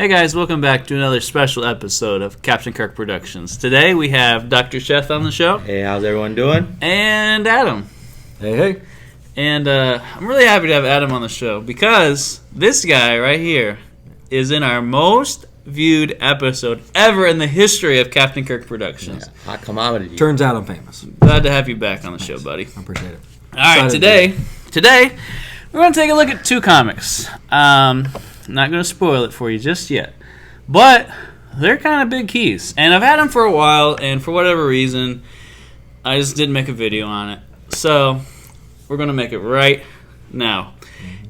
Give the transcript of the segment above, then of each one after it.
Hey guys, welcome back to another special episode of Captain Kirk Productions. Today we have Dr. Chef on the show. Hey, how's everyone doing? And Adam. Hey. And I'm really happy to have Adam on the show because this guy right here is in our most viewed episode ever in the history of Captain Kirk Productions. Yeah, hot commodity. Turns out I'm famous. Glad to have you back on the show, buddy. I appreciate it. All right, today we're going to take a look at two comics. I'm not going to spoil it for you just yet, but they're kind of big keys. And I've had them for a while, and for whatever reason, I just didn't make a video on it. So we're going to make it right now.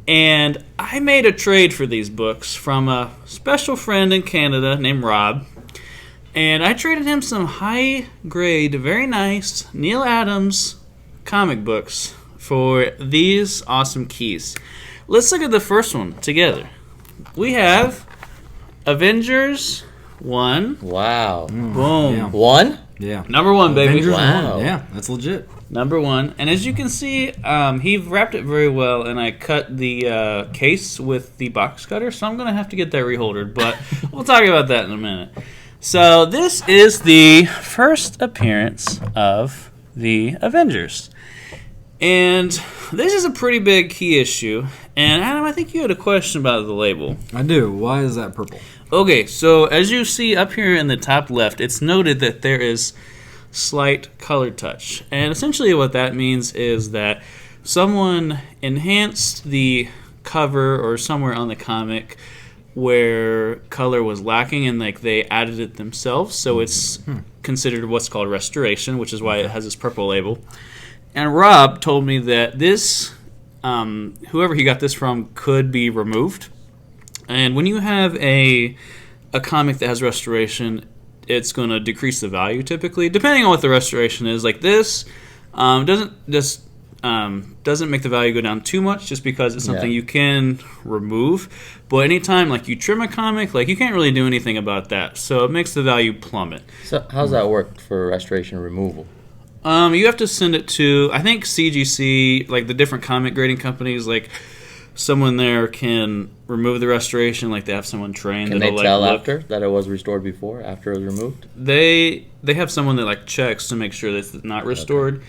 And I made a trade for these books from a special friend in Canada named Rob. And I traded him some high-grade, very nice Neil Adams comic books for these awesome keys. Let's look at the first one together. We have Avengers 1. Wow. Boom. Yeah. One? Yeah. Number 1, baby. Avengers Wow. 1. Yeah, that's legit. Number 1. And as you can see, he wrapped it very well, and I cut the case with the box cutter, so I'm going to have to get that reholdered, but we'll talk about that in a minute. So this is the first appearance of the Avengers. And this is a pretty big key issue. And Adam, I think you had a question about the label. I do. Why is that purple? Okay, so as you see up here in the top left, it's noted that there is slight color touch. And essentially what that means is that someone enhanced the cover or somewhere on the comic where color was lacking and like they added it themselves. So it's considered what's called restoration, which is why it has this purple label. And Rob told me that this, whoever he got this from, could be removed. And when you have a comic that has restoration, it's going to decrease the value typically, depending on what the restoration is. Like this doesn't make the value go down too much, just because it's something you can remove. But anytime like you trim a comic, like you can't really do anything about that, so it makes the value plummet. So how's that work for restoration removal? You have to send it to, I think, CGC, like the different comic grading companies. Like someone there can remove the restoration, like they have someone trained. Can they tell after that it was restored before, after it was removed? They have someone that like checks to make sure that it's not restored. Okay.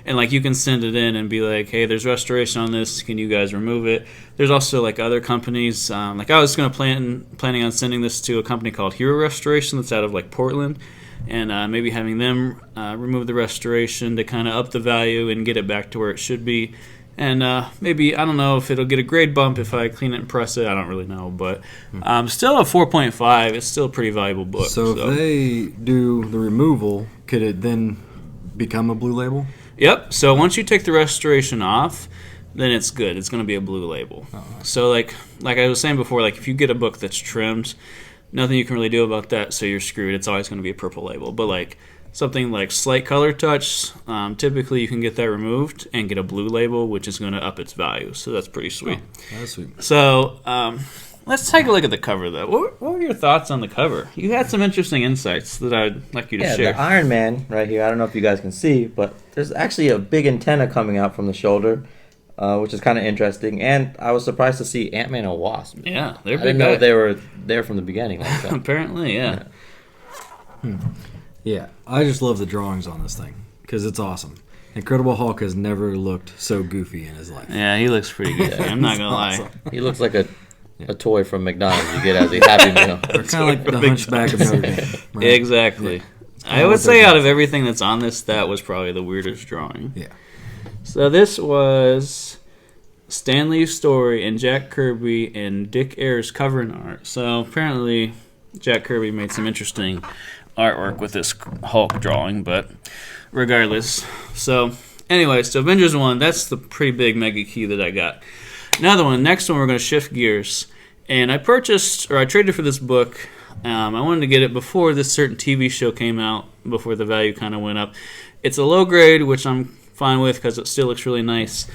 And like you can send it in and be like, hey, there's restoration on this. Can you guys remove it? There's also like other companies. Like I was planning on sending this to a company called Hero Restoration that's out of like Portland. And maybe having them remove the restoration to kind of up the value and get it back to where it should be. And maybe, I don't know if it'll get a grade bump if I clean it and press it. I don't really know. But still a 4.5. It's still a pretty valuable book. So if they do the removal, could it then become a blue label? Yep. So once you take the restoration off, then it's good. It's going to be a blue label. Oh. So like I was saying before, like if you get a book that's trimmed, nothing you can really do about that, so you're screwed. It's always going to be a purple label. But like something like slight color touch, typically you can get that removed and get a blue label, which is going to up its value. So that's pretty sweet. Oh, that's sweet. So let's take a look at the cover, though. What were your thoughts on the cover? You had some interesting insights that I'd like you to share. Yeah, the Iron Man right here, I don't know if you guys can see, but there's actually a big antenna coming out from the shoulder, which is kind of interesting. And I was surprised to see Ant-Man and Wasp. Yeah, they're big. I didn't know they were there from the beginning. Like that. Apparently, yeah. Yeah, I just love the drawings on this thing because it's awesome. Incredible Hulk has never looked so goofy in his life. Yeah, he looks pretty goofy. I'm not going to lie. He looks like a toy from McDonald's you get as a Happy Meal. Or kind of like the Hunchback of Notre Dame. Right? Exactly. Yeah. I would say out of everything that's on this, that was probably the weirdest drawing. Yeah. So this was Stan Lee's story and Jack Kirby and Dick Ayers covering art. So apparently Jack Kirby made some interesting artwork with this Hulk drawing, but regardless. So anyway, so Avengers 1, that's the pretty big mega key that I got. Another one, next one we're going to shift gears. And I traded for this book. I wanted to get it before this certain TV show came out, before the value kind of went up. It's a low grade, which I'm fine with because it still looks really nice.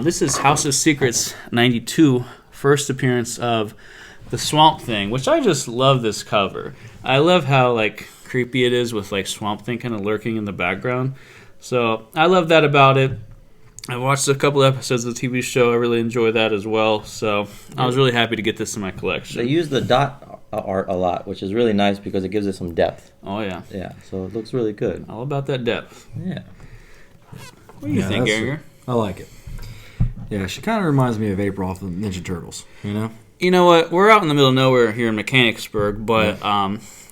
This is House of Secrets 92, first appearance of the Swamp Thing, which I just love this cover. I love how like creepy it is with like Swamp Thing kind of lurking in the background. So I love that about it. I watched a couple episodes of the TV show. I really enjoy that as well. So I was really happy to get this in my collection. They used the dot art a lot, which is really nice because it gives it some depth. Oh yeah. Yeah, so it looks really good. All about that depth. Yeah. What do you think, Geringer? I like it. Yeah, she kind of reminds me of April off the Ninja Turtles, you know? You know what? We're out in the middle of nowhere here in Mechanicsburg, but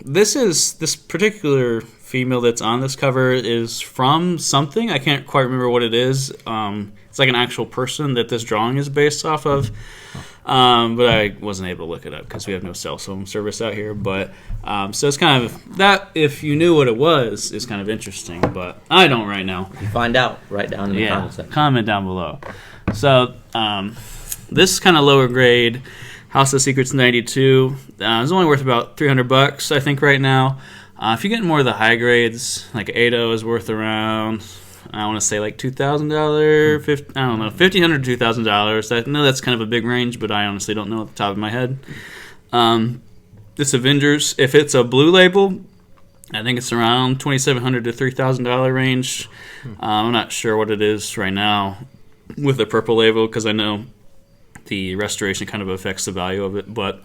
this particular female that's on this cover is from something. I can't quite remember what it is. It's like an actual person that this drawing is based off of. But I wasn't able to look it up because we have no cell phone service out here. But so it's kind of that. If you knew what it was, is kind of interesting. But I don't right now. You find out right down in the comment section. Comment down below. So this kind of lower grade House of Secrets 92 is only worth about $300, I think, right now. If you get more of the high grades, like Ado is worth around, I want to say like $2,000, I don't know, $1,500 to $2,000. I know that's kind of a big range, but I honestly don't know at the top of my head. This Avengers, if it's a blue label, I think it's around $2,700 to $3,000 range. I'm not sure what it is right now with the purple label because I know the restoration kind of affects the value of it, but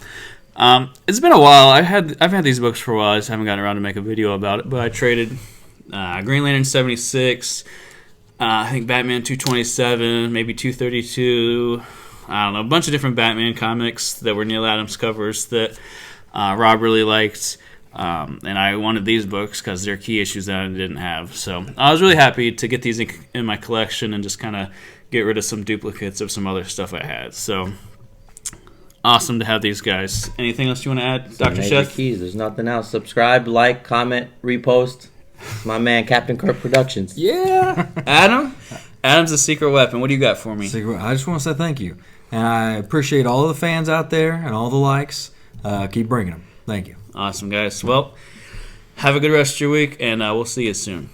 it's been a while. I've had these books for a while. I just haven't gotten around to make a video about it. But I traded Green Lantern 76, I think Batman 227, maybe 232. I don't know, a bunch of different Batman comics that were Neil Adams covers that Rob really liked. And I wanted these books because they're key issues that I didn't have. So I was really happy to get these in my collection and just kind of get rid of some duplicates of some other stuff I had. So awesome to have these guys. Anything else you want to add, Dr. Chef? Keys. There's nothing else. Subscribe, like, comment, repost. My man, Captain Kirk Productions. Yeah. Adam's a secret weapon. What do you got for me? I just want to say thank you. And I appreciate all of the fans out there and all the likes. Keep bringing them. Thank you. Awesome, guys. Well, have a good rest of your week, and we'll see you soon.